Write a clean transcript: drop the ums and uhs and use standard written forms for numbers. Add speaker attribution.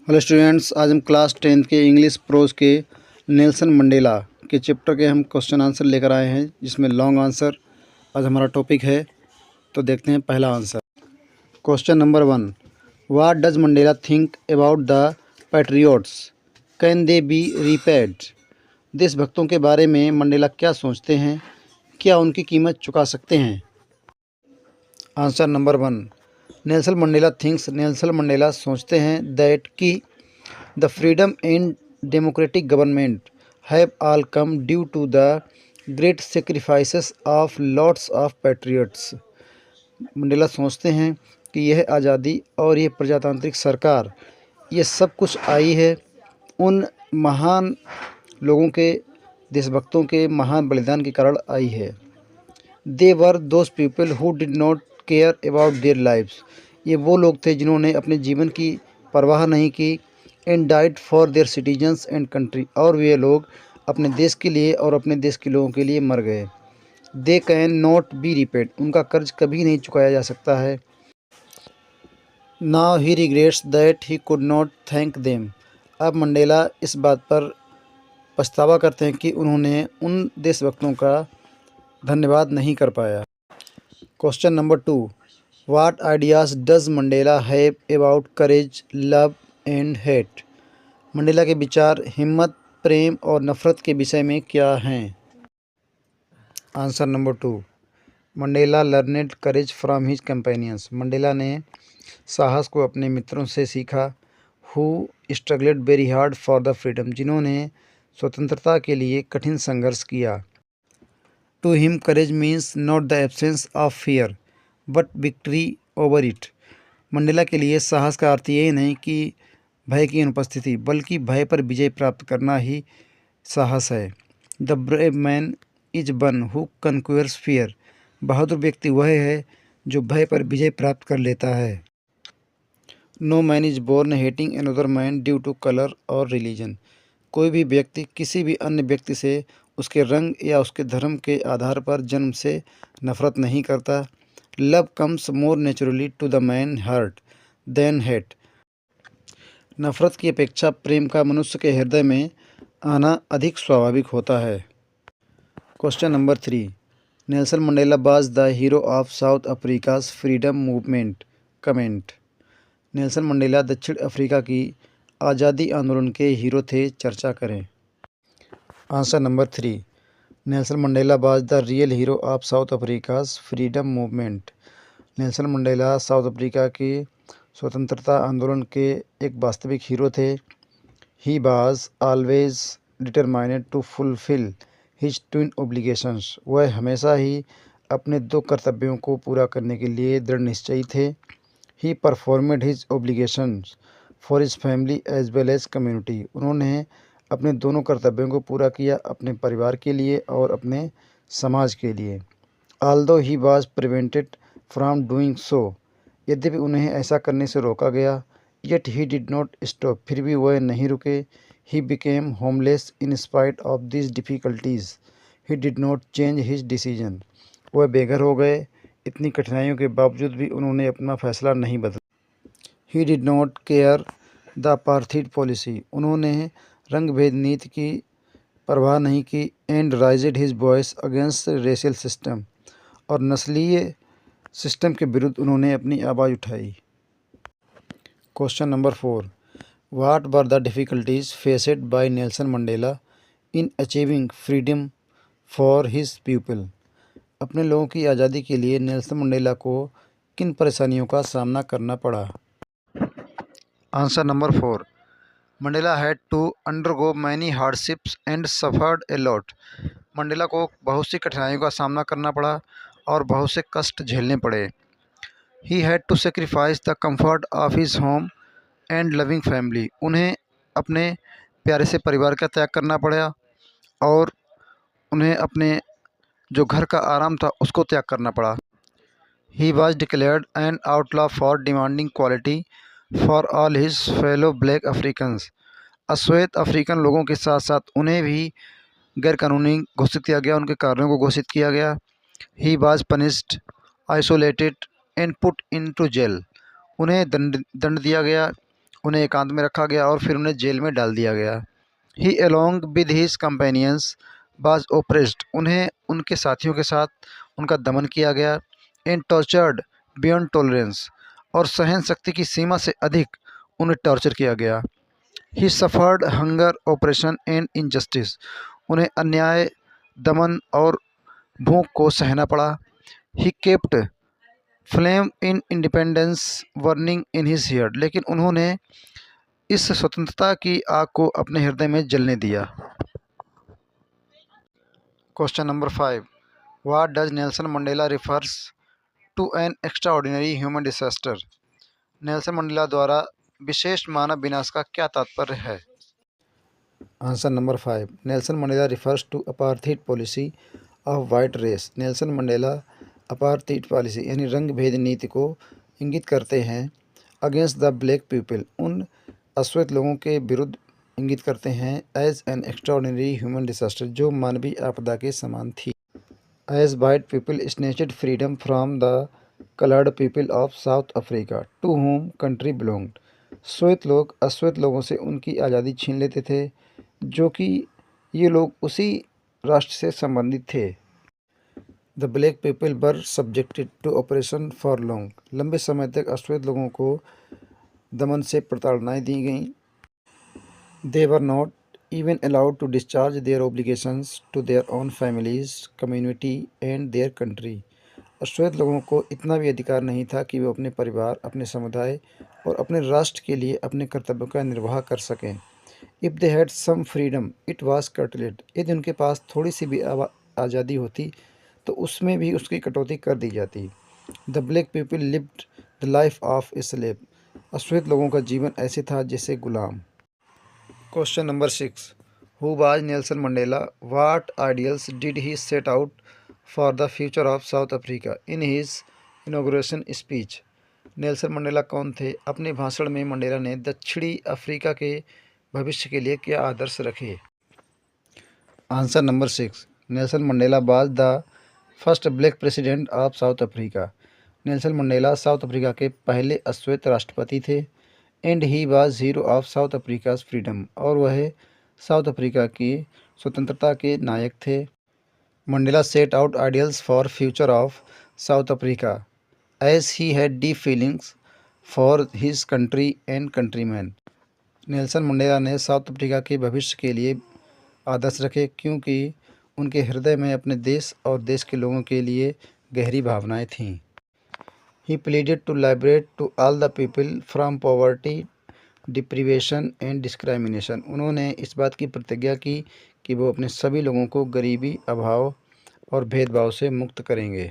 Speaker 1: Hello students, आज हम class 10th के इंग्लिश प्रोज के नेल्सन मंडेला के चैप्टर के हम क्वेश्चन आंसर लेकर आए हैं, जिसमें लॉन्ग आंसर आज हमारा टॉपिक है। तो देखते हैं पहला answer. Question number 1, what does Mandela think about the patriots, can they be repaid. देशभक्तों के बारे में मंडेला क्या सोचते हैं, क्या उनकी कीमत चुका सकते हैं। Answer number 1, Nelson Mandela thinks, Nelson Mandela सोचते हैं दैट कि the freedom and democratic government have all come due to the great sacrifices of lots of patriots. Mandela सोचते हैं कि यह आज़ादी और ये प्रजातांत्रिक सरकार, ये सब कुछ आई है उन महान लोगों के, देशभक्तों के महान बलिदान के कारण आई है। They were those people who did not care about their lives. ये वो लोग थे जिन्होंने अपने जीवन की परवाह नहीं की। And died for their citizens and country, और वे लोग अपने देश के लिए और अपने देश के लोगों के लिए मर गए। They can not be repaid, उनका कर्ज कभी नहीं चुकाया जा सकता है। Now he regrets that he could not thank them. अब मंडेला इस बात पर पछतावा करते हैं कि उन्होंने उन देशभक्तों का धन्यवाद नहीं कर पाया। Question number 2, what ideas does Mandela have about courage, love and hate. Mandela के विचार हिम्मत, प्रेम और नफ़रत के विषय में क्या हैं। Answer number 2, Mandela learned courage from his companions. Mandela ने साहस को अपने मित्रों से सीखा। Who struggled very hard for the freedom, जिन्होंने स्वतंत्रता के लिए कठिन संघर्ष किया। To him courage means not the absence of fear but victory over it. Mandela के लिए साहस का अर्थ ये नहीं कि भय की अनुपस्थिति, बल्कि भय पर विजय प्राप्त करना ही साहस है। The brave man is one who conquers fear. बहादुर व्यक्ति वह है जो भय पर विजय प्राप्त कर लेता है। No man is born hating another man due to colour और रिलीजन। कोई भी व्यक्ति किसी भी अन्य व्यक्ति से उसके रंग या उसके धर्म के आधार पर जन्म से नफरत नहीं करता। Love comes more naturally to the man heart than hate. नफरत की अपेक्षा प्रेम का मनुष्य के हृदय में आना अधिक स्वाभाविक होता है। Question number 3, Nelson Mandela was the hero of South Africa's freedom movement, comment. Nelson Mandela दक्षिण अफ्रीका की आज़ादी आंदोलन के हीरो थे, चर्चा करें। Answer number 3, Nelson Mandela was the real hero of South Africa's freedom movement. Nelson Mandela South Africa की स्वतंत्रता आंदोलन के एक वास्तविक हीरो थे। He was always determined to fulfil his twin obligations. वह हमेशा ही अपने दो कर्तव्यों को पूरा करने के लिए दृढ़ निश्चयी थे। He performed his obligations for his family as well as community. उन्होंने अपने दोनों कर्तव्यों को पूरा किया, अपने परिवार के लिए और अपने समाज के लिए। Aldous he was prevented from doing so, यद्यपि उन्हें ऐसा करने से रोका गया। Yet he did not stop, फिर भी वह नहीं रुके। He became homeless in spite of this difficulties, he did not change his decision. वह बेघर हो गए, इतनी कठिनाइयों के बावजूद भी उन्होंने अपना फैसला नहीं बदला। He did not care the apartheid policy, उन्होंने रंग भेद नीति की परवाह नहीं की। And राइज्ड his voice against racial system, और नस्लीय सिस्टम के विरुद्ध उन्होंने अपनी आवाज़ उठाई। Question number 4, what were the difficulties faced by Nelson Mandela in achieving freedom for his people. अपने लोगों की आज़ादी के लिए नेल्सन मंडेला को किन परेशानियों का सामना करना पड़ा। Answer number 4, Mandela had to undergo many hardships and suffered a lot. Mandela को बहुत सी कठिनाइयों का सामना करना पड़ा और बहुत से कष्ट झेलने पड़े। He had to sacrifice the comfort of his home and loving family. उन्हें अपने प्यारे से परिवार का त्याग करना पड़ा और उन्हें अपने जो घर का आराम था उसको त्याग करना पड़ा। He was declared an outlaw for demanding quality for all his fellow black Africans. अश्वेत अफ्रीकन लोगों के साथ साथ उन्हें भी गैरकानूनी घोषित किया गया, उनके कार्यों को घोषित किया गया। He was punished, isolated and put into jail. उन्हें दंड दिया गया उन्हें एकांत में रखा गया और फिर उन्हें जेल में डाल दिया गया। ही along with his companions was oppressed, उन्हें उनके साथियों के साथ उनका दमन किया गया। and tortured beyond tolerance, और सहन शक्ति की सीमा से अधिक उन्हें टॉर्चर किया गया। ही suffered hunger, oppression and injustice, उन्हें अन्याय, दमन और भूख को सहना पड़ा। ही kept flame in independence burning in his heart, लेकिन उन्होंने इस स्वतंत्रता की आग को अपने हृदय में जलने दिया। Question number 5, what does Nelson Mandela refers to an extraordinary human disaster? Nelson Mandela द्वारा विशेष मानव विनाश का क्या तात्पर्य है? Answer number 5, Nelson Mandela refers to apartheid policy of white race. Nelson Mandela apartheid policy यानी रंग भेद नीति को इंगित करते हैं। अगेंस्ट द ब्लैक पीपल, उन अश्वेत लोगों के विरुद्ध इंगित करते हैं। As an extraordinary human disaster, जो मानवीय आपदा के समान थी। As white people snatched freedom from the coloured people of South Africa to whom country belonged, श्वेत लोग अश्वेत लोगों से उनकी आज़ादी छीन लेते थे, जो कि ये लोग उसी राष्ट्र से संबंधित थे। The black people were subjected to operation for long, लंबे समय तक अश्वेत लोगों को दमन से प्रताड़नाएं दी गईं। They were not even allowed to discharge their obligations to their own families, community and their country, अश्वेत लोगों को इतना भी अधिकार नहीं था कि वे अपने परिवार, अपने समुदाय और अपने राष्ट्र के लिए अपने कर्तव्यों का निर्वाह कर सकें। If they had some freedom it was curtailed, यदि उनके पास थोड़ी सी भी आज़ादी होती तो उसमें भी उसकी कटौती कर दी जाती। The black people lived the life of a slave, अश्वेत लोगों का जीवन ऐसे था जैसे गुलाम। Question number 6, who was Nelson Mandela? What ideals did he set out for the future of South Africa in his inauguration speech? Nelson Mandela कौन थे? अपने भाषण में मंडेला ने दक्षिणी अफ्रीका के भविष्य के लिए क्या आदर्श रखे? Answer number 6, Nelson Mandela was the first black president of South Africa. Nelson Mandela South Africa के पहले अश्वेत राष्ट्रपति थे। And he was hero of South Africa's freedom, और वह साउथ अफ्रीका की स्वतंत्रता के नायक थे। Mandela set out ideals for future of South Africa as he had deep feelings for his country and countryman. Nelson Mandela ने South Africa के भविष्य के लिए आदर्श रखे, क्योंकि उनके हृदय में अपने देश और देश के लोगों के लिए गहरी भावनाएं थीं। He pleaded to liberate to all the people from poverty, deprivation and discrimination. उन्होंने इस बात की प्रतिज्ञा की कि वो अपने सभी लोगों को गरीबी, अभाव और भेदभाव से मुक्त करेंगे।